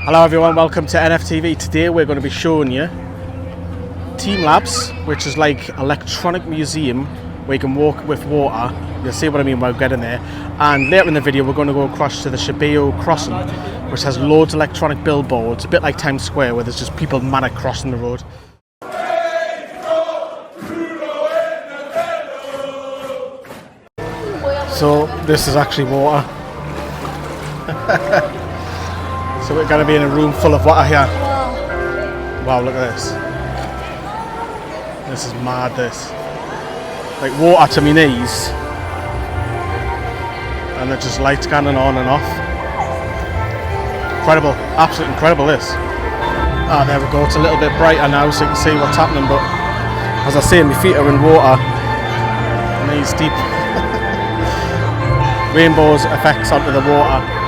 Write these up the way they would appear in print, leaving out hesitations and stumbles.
Hello everyone, welcome to NFTV. Today we're going to be showing you teamLabs, which is like electronic museum where you can walk with water. You'll see what I mean by getting there. And later in the video we're going to go across to the Shibuya Crossing, which has loads of electronic billboards, a bit like Times Square, where there's just people manic crossing the road. So this is actually water. So we're going to be in a room full of water here. Wow, look at this. This is mad, this. Like water to my knees. And there's just lights going on and off. Incredible, absolutely incredible this. Ah, there we go, it's a little bit brighter now so you can see what's happening, but as I say, my feet are in water. Knees deep. Rainbows effects onto the water.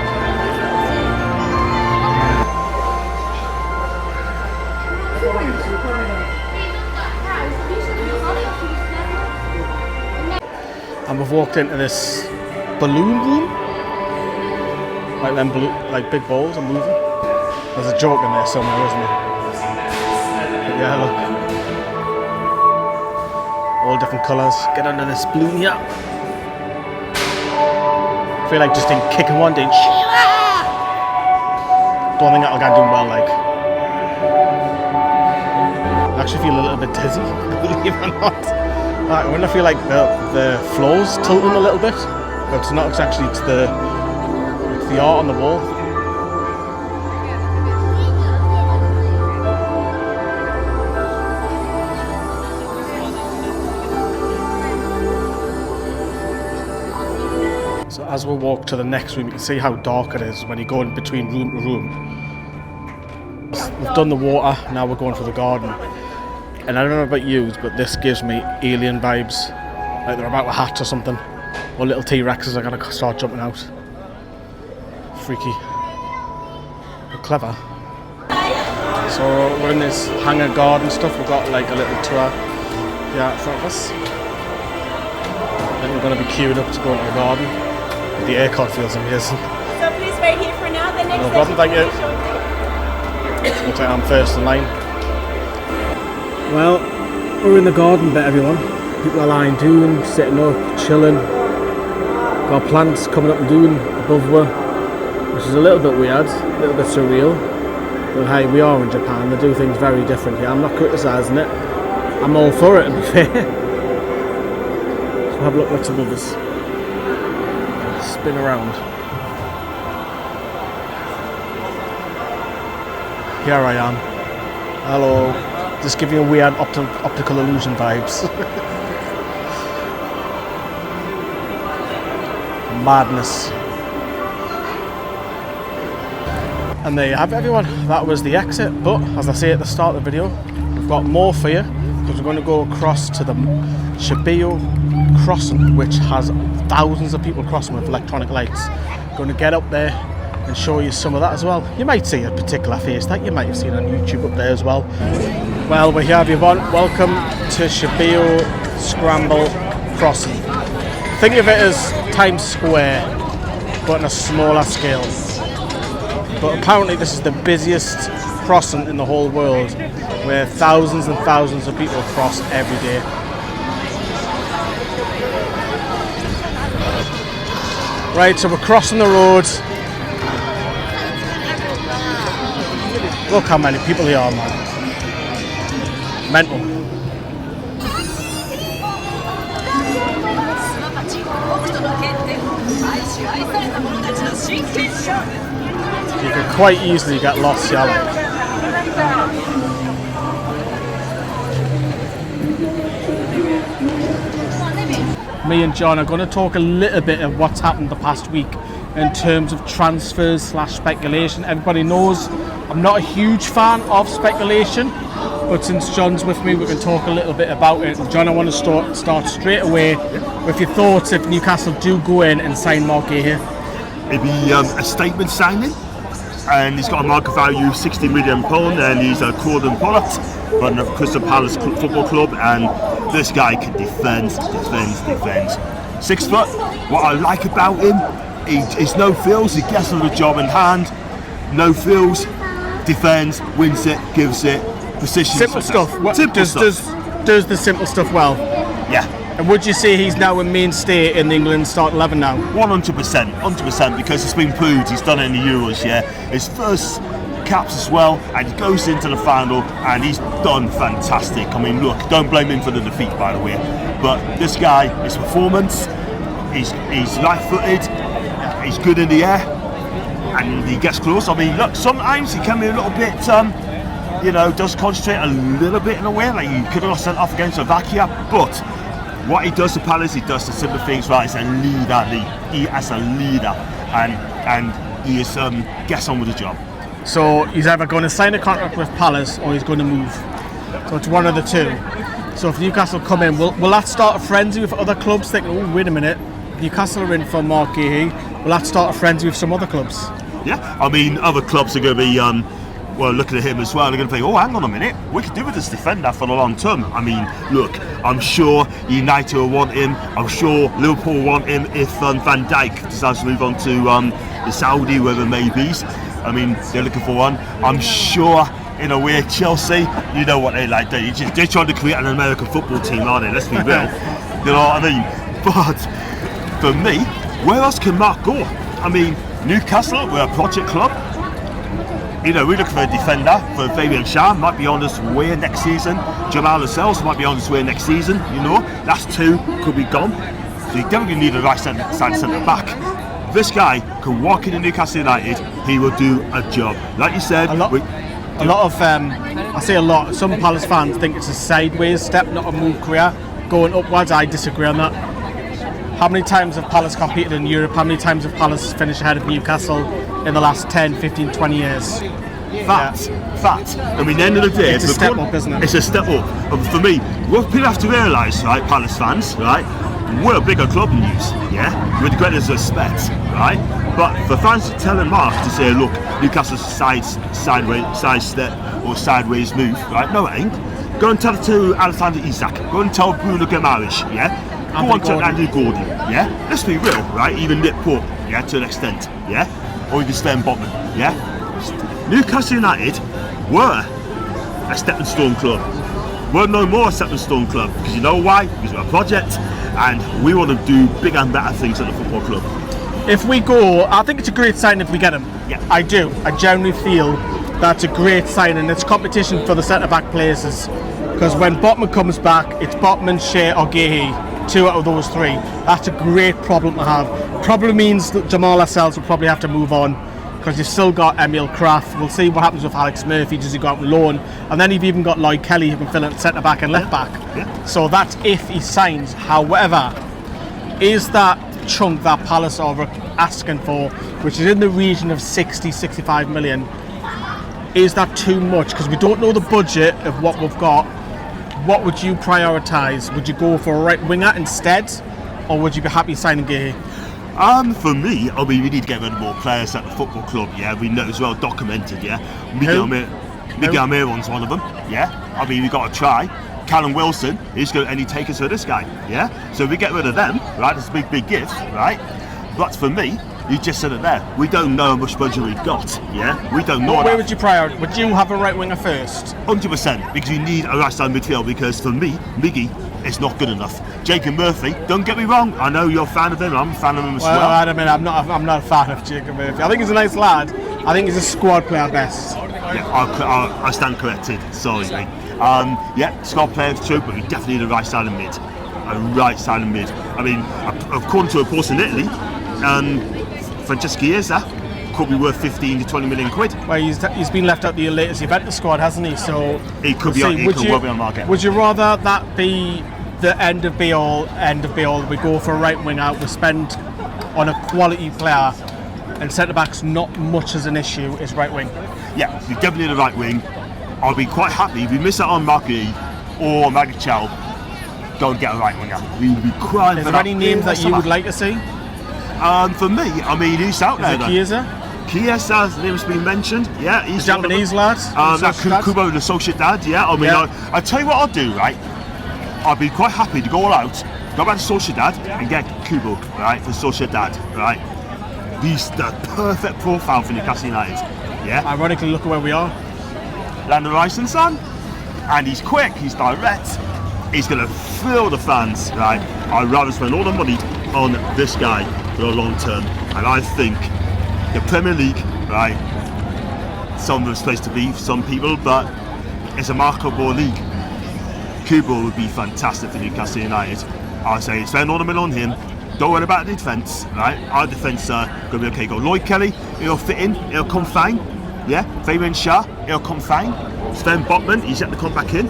And we've walked into this balloon room, like them like big balls are moving. There's a joke in there somewhere, isn't there? But yeah, look, all different colours. Get under this balloon here. I feel like just in kicking one day. Don't think that'll get doing well. Like, I actually feel a little bit dizzy, believe it or not. Like, when I feel like the floor's tilting a little bit, but it's not, it's actually the art on the wall. So as we walk to the next room, you can see how dark it is when you go in between room to room. We've done the water, now we're going for the garden. And I don't know about you, but this gives me alien vibes. Like they're about to hatch or something. Or little T-Rexes are going to start jumping out. Freaky. But clever. So we're in this hangar garden stuff. We've got like a little tour here in front of us. I think we're going to be queued up to go into the garden. The aircon feels amazing. So please wait here for now. The next no problem, thank you. Looks like I'm first in line. Well, we're in the garden bit, everyone. People are lying down, sitting up, chilling. Got plants coming up and doing above us, which is a little bit weird, a little bit surreal. But hey, we are in Japan, they do things very different here. I'm not criticising it. I'm all for it, to be fair. So have a look what's above us. Spin around. Here I am. Hello. Just giving you weird optical illusion vibes. Madness. And there you have it, everyone. That was the exit. But as I say at the start of the video, we've got more for you because we're going to go across to the Shibuya Crossing, which has thousands of people crossing with electronic lights. Going to get up there and show you some of that as well. You might see a particular face that you might have seen on YouTube up there as well. Well, we're here, everyone. Welcome to Shibuya Scramble Crossing. Think of it as Times Square, but on a smaller scale. But apparently this is the busiest crossing in the whole world, where thousands and thousands of people cross every day. Right, so we're crossing the road. Look how many people there are, man. Mental. You could quite easily get lost here. Me and John are going to talk a little bit of what's happened the past week in terms of transfers / speculation. Everybody knows I'm not a huge fan of speculation, but since John's with me, we can talk a little bit about it. And John, I want to start straight away with your thoughts if Newcastle do go in and sign Mark here. It'd be a statement signing, and he's got a market value of £60 million, and he's a Croydon product from the Crystal Palace Football Club, and this guy can defend. 6 foot. What I like about him, he's no frills, he gets on the job in hand, no frills, defends, wins it, gives it, precision. Simple stuff. Simple stuff. Does the simple stuff well. Yeah. And would you say he's now a mainstay in the England start 11 now? 100%, because it's been proved he's done it in the Euros, yeah. His first caps as well, and he goes into the final, and he's done fantastic. I mean, look, don't blame him for the defeat, by the way. But this guy, his performance, he's light-footed, he's good in the air, and he gets close. I mean, look, sometimes he can be a little bit, does concentrate a little bit in a way, like he could have got sent off against Slovakia, but what he does to Palace, he does the simple things right. He's a leader, and he is gets on with the job. So he's either going to sign a contract with Palace or he's going to move. So it's one of the two. So if Newcastle come in, will that start a frenzy with other clubs thinking, oh, wait a minute, Newcastle are in for Mark Gahey, will that start a frenzy with some other clubs? Yeah, I mean, other clubs are going to be looking at him as well. They're going to think, oh, hang on a minute, we could do with this defender for the long term. I mean, look, I'm sure United will want him. I'm sure Liverpool will want him if Van Dijk decides to move on to the Saudi, whoever it may be. I mean, they're looking for one. I'm sure, in a way, Chelsea, you know what they like. They're trying to create an American football team, aren't they? Let's be real. You know what I mean? But for me, where else can Mark go? I mean, Newcastle, we're a project club. You know, we're looking for a defender for Fabian Schär, might be on his way next season. Jamal Lascelles might be on his way next season, you know. That's two, could be gone. So you definitely need a right side centre back. This guy can walk into Newcastle United, he will do a job. Like you said, I say a lot, some Palace fans think it's a sideways step, not a move career. Going upwards, I disagree on that. How many times have Palace competed in Europe? How many times have Palace finished ahead of Newcastle in the last 10, 15, 20 years? Fact. I mean, at the end of the day, it's a step up, isn't it? It's a step up. And for me, what people have to realise, right, Palace fans, right, we're a bigger club than you, yeah, with the greatest respect, right? But for fans telling Mark to say, look, Newcastle's sideways step or sideways move, right? No, it ain't. Go and tell it to Alexander Isak. Go and tell Bruno Guimaraes, yeah? Go on to Andy Gordon, yeah? Let's be real, right? Even Nick Pope, yeah, to an extent, yeah? Or even Stan Botman, yeah? Newcastle United were a stepping stone club. We're no more a stepping stone club. Because you know why? Because we're a project and we want to do bigger and better things at the football club. If we go, I think it's a great sign if we get him. Yeah. I do. I genuinely feel that's a great sign, and it's competition for the centre-back places. Because when Botman comes back, it's Botman, Shea or Gahey. 2 out of those 3. That's a great problem to have. Probably means that Jamal Lascelles will probably have to move on, because you've still got Emil Kraft. We'll see what happens with Alex Murphy. Does he go out on loan? And then you've even got Lloyd Kelly who can fill in centre back and left back. Yeah. So that's if he signs. However, is that chunk that Palace are asking for, which is in the region of 60-65 million, is that too much? Because we don't know the budget of what we've got. What would you prioritise? Would you go for a right winger instead, or would you be happy signing Gahey? For me, I mean, we need to get rid of more players at the football club, yeah. We know it's well documented, yeah. Miguel Almiron's one of them, yeah. I mean, we've got to try. Callum Wilson is going to any takers for this guy, yeah. So if we get rid of them, right, it's a big gift, right. But for me, you just said it there, we don't know how much budget we've got, yeah. We don't know. Where would you prioritise? Would you have a right winger first? 100%, because you need a right side midfield. Because for me, Miggy is not good enough. Jacob Murphy, don't get me wrong, I know you're a fan of him, I'm a fan of him as well. I mean, I'm not a fan of Jacob Murphy. I think he's a nice lad. I think he's a squad player best. Yeah, I stand corrected, sorry mate. Yeah, squad player true, but we definitely need a right side and mid. A right side and mid. I mean, according to a post in Italy, Francesco Chiesa could be worth 15 to 20 million quid. Well, he's been left out the latest Juventus squad, hasn't he? So he could well be on the market. Would you rather that be the end of be all? We go for a right winger, we spend on a quality player, and centre backs not much as an issue is right wing. Yeah, we definitely need a right wing. I'll be quite happy if we miss out on Marquis or Magichal. Go and get a right winger. We'd be quite. Is there any names that you would like to see? For me, I mean, who's out there? Chiesa? Chiesa's name's been mentioned. Yeah, he's the Japanese lad. Kubo the Sociedad. Yeah, I mean, yeah. I tell you what I'll do, right? I'll be quite happy to go all out, go back to Sociedad and get Kubo, right, for Sociedad, right? He's the perfect profile for Newcastle United. Yeah. Ironically, look at where we are. Land Horizon, son. And he's quick, he's direct. He's going to thrill the fans, right? I'd rather spend all the money on this guy for the long term. And I think the Premier League, right, some of the place to be for some people, but it's a marketable league. Kubo would be fantastic for Newcastle United. I say spend all the money on him. Don't worry about the defence, right? Our defence are going to be okay. Go Lloyd Kelly, he'll fit in, he'll come fine. Yeah, Fabian Shah, he'll come fine. Sven Botman, he's yet to come back in.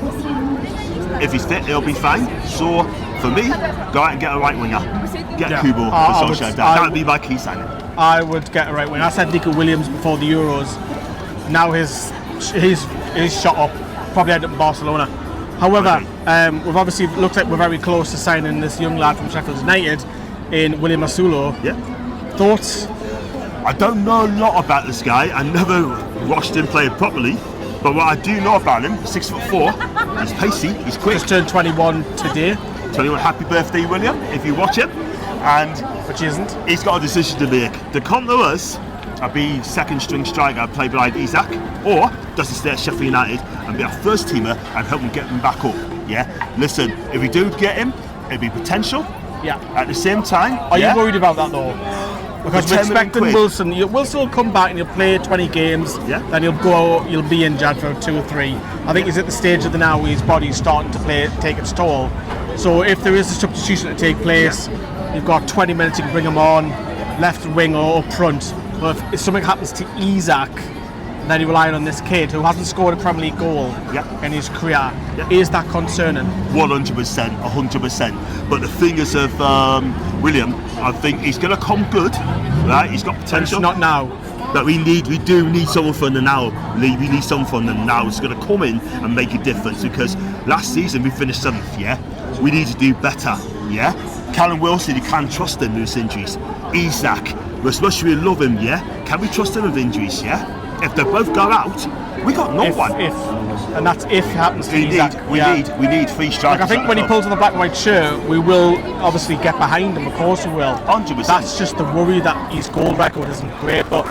If he's fit, he'll be fine. So, for me, go out and get a right winger. Get Kubo for Solskjaer. That would be my key signing. I would get a right winger. I said Nico Williams before the Euros. Now he's shot up. Probably end up in Barcelona. However, we've obviously looked like we're very close to signing this young lad from Sheffield United in William Asulo. Yeah. Thoughts? I don't know a lot about this guy. I never watched him play properly. But what I do know about him, 6'4", he's pacey, he's quick. Just turned 21 today. 21, happy birthday, William, if you watch him. And which he isn't. He's got a decision to make. To come to us and be second string striker, play behind Isaac, or does he stay at Sheffield United and be our first teamer and help him get him back up? Yeah. Listen, if we do get him, it'll be potential. Yeah. At the same time, are you worried about that though? Because we're expecting Wilson will come back and he'll play 20 games. Yeah. Then he'll be injured for 2 or 3. I think he's at the stage of the now where his body's starting to take its toll. So if there is a substitution to take place, you've got 20 minutes, you can bring him on, left wing or up front. But if something happens to Isaac, then you're relying on this kid who hasn't scored a Premier League goal in his career. Is that concerning? 100%, 100%. But the thing is of William, I think he's going to come good, right? He's got potential. But it's not now. But we do need someone from the now. We need someone from the now who's going to come in and make a difference. Because last season we finished 7th, yeah? We need to do better, yeah? Callum Wilson, you can't trust him with his injuries. Isaac, as much as we love him, yeah? Can we trust him with injuries, yeah? If they both go out, we got no one. And that's if it happens to Isaac. We need 3 strikers. Like I think when he pulls on the black and white shirt, we will obviously get behind him. Of course we will. 100%. That's just the worry that his goal record isn't great. But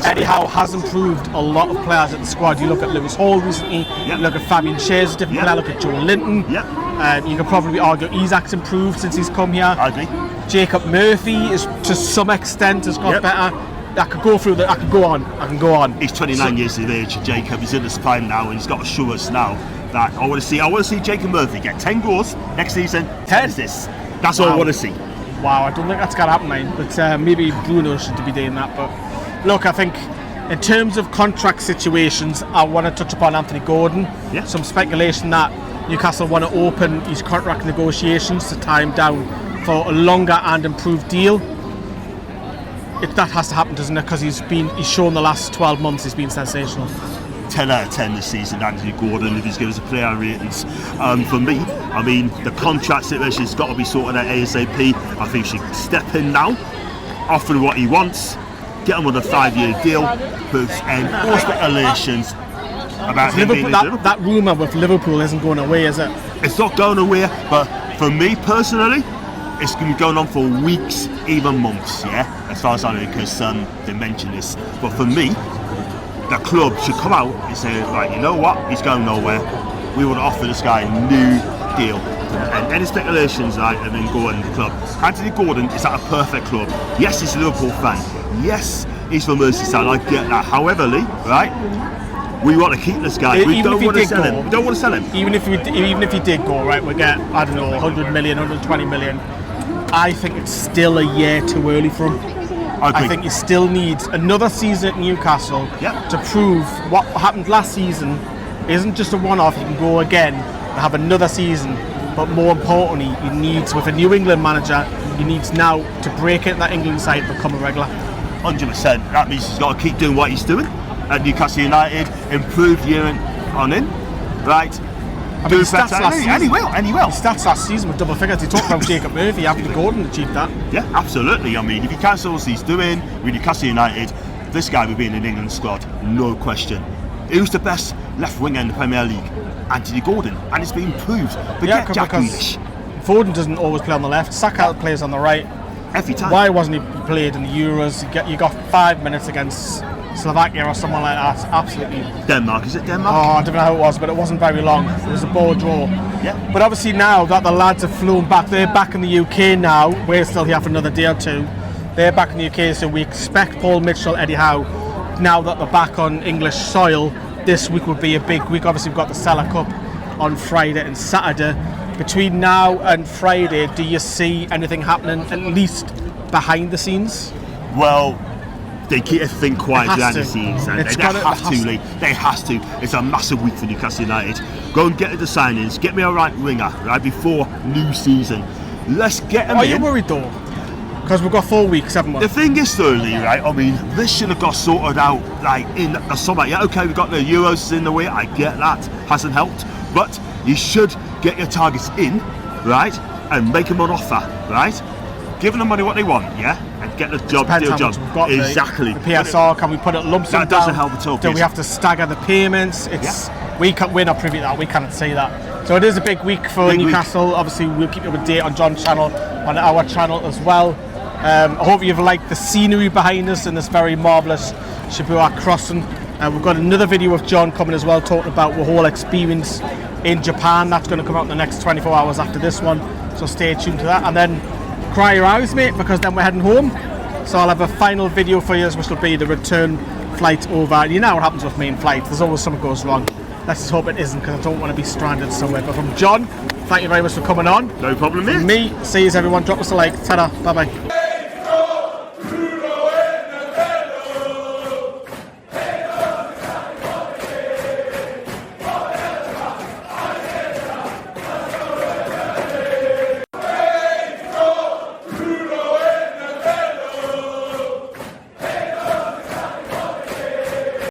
Eddie Howe has improved a lot of players at the squad. You look at Lewis Hall recently. You look at Fabian Schär's a different player. Look at Joe Linton. You can probably argue Isaac's improved since he's come here. I agree. Jacob Murphy is to some extent has got better. I could go through that. I can go on. He's 29 years of age, Jacob. He's in his prime now, and he's got to show us now that I want to see Jacob Murphy get 10 goals next season, 10 assists. That's all I want to see. Wow, I don't think that's gonna happen, mate. But maybe Bruno should be doing that. But look, I think in terms of contract situations, I want to touch upon Anthony Gordon. Some speculation that Newcastle want to open his contract negotiations to tie him down for a longer and improved deal. That has to happen, doesn't it? Because he's shown the last 12 months he's been sensational. 10 out of 10 this season, Anthony Gordon, if he's given us a player ratings. For me, I mean, the contract situation has got to be sorted out ASAP. I think he should step in now, offer what he wants, get him on a 5-year deal, and all speculations about him being that rumour with Liverpool isn't going away, is it? It's not going away, but for me personally, it's going to be going on for weeks, even months, as far as I know, because they mentioned this. But for me, the club should come out and say, right, you know what, he's going nowhere. We want to offer this guy a new deal. And any speculations have been going in the club. Anthony Gordon is at a perfect club. Yes, he's a Liverpool fan. Yes, he's from Merseyside. I get that. However, Lee, right? We want to keep this guy. We don't want to sell him. We don't want to sell him. Even if he did go, right, we get, I don't know, 100 million, 120 million. I think it's still a year too early for him. I think he still needs another season at Newcastle to prove what happened last season isn't just a one-off. You can go again and have another season. But more importantly, he needs, with a New England manager, he needs now to break into that England side and become a regular. 100%. That means he's got to keep doing what he's doing at Newcastle United, improve year on in, right? I mean, his stats last season. And he will. His stats last season were double figures. He talked about Jacob Murphy. Anthony Gordon achieved that. Yeah, absolutely. I mean, if he cancels he's doing with Newcastle United, this guy will be in an England squad, no question. Who's the best left winger in the Premier League? Anthony Gordon, and it's been proved. Forget Jack Grealish. Foden doesn't always play on the left. Saka plays on the right. Every time. Why wasn't he played in the Euros? You got 5 minutes against Slovakia or someone like that. Absolutely. Denmark, is it Denmark? Oh, I don't know how it was, but it wasn't very long. It was a ball draw. Yeah. But obviously now that the lads have flown back, they're back in the UK now. We're still here for another day or two. They're back in the UK, so we expect Paul Mitchell, Eddie Howe, now that they're back on English soil, this week will be a big week. Obviously we've got the Stella Cup on Friday and Saturday. Between now and Friday, do you see anything happening, at least behind the scenes? Well, they keep everything quiet behind the scenes. And It's they gotta- have to, Lee. They have to. It's a massive week for Newcastle United. Go and get the signings. Get me a right winger, right, before new season. Let's get them Are in. you worried though? Because we've got 4 weeks, haven't we? The thing is, though, Lee, right? I mean, this should have got sorted out like in the summer. Yeah, okay, we've got the Euros in the way. I get that, hasn't helped, but you should get your targets in, right, and make them an offer, right? Give them the money what they want, yeah, and get the job, Depends do how the much job. we've got. Exactly. The PSR, can we put it lump sum That doesn't down? help at all, Do we please. have to stagger the payments? We're not privy to that. We cannot see that. So it is a big week for Big week. Newcastle. Obviously, we'll keep you up to date on John's channel, on our channel as well. I hope you've liked the scenery behind us in this very marvellous Shibuya Crossing. We've got another video of John coming as well, talking about the whole experience in Japan. That's going to come out in the next 24 hours after this one, so stay tuned to that. And then cry your eyes, mate, because then we're heading home. So I'll have a final video for you, which will be the return flight over. You know what happens with me in flight. There's always something goes wrong. Let's just hope it isn't, because I don't want to be stranded somewhere. But from John, thank you very much for coming on. No problem, mate. From me, see you everyone. Drop us a like. Ta-da. Bye-bye.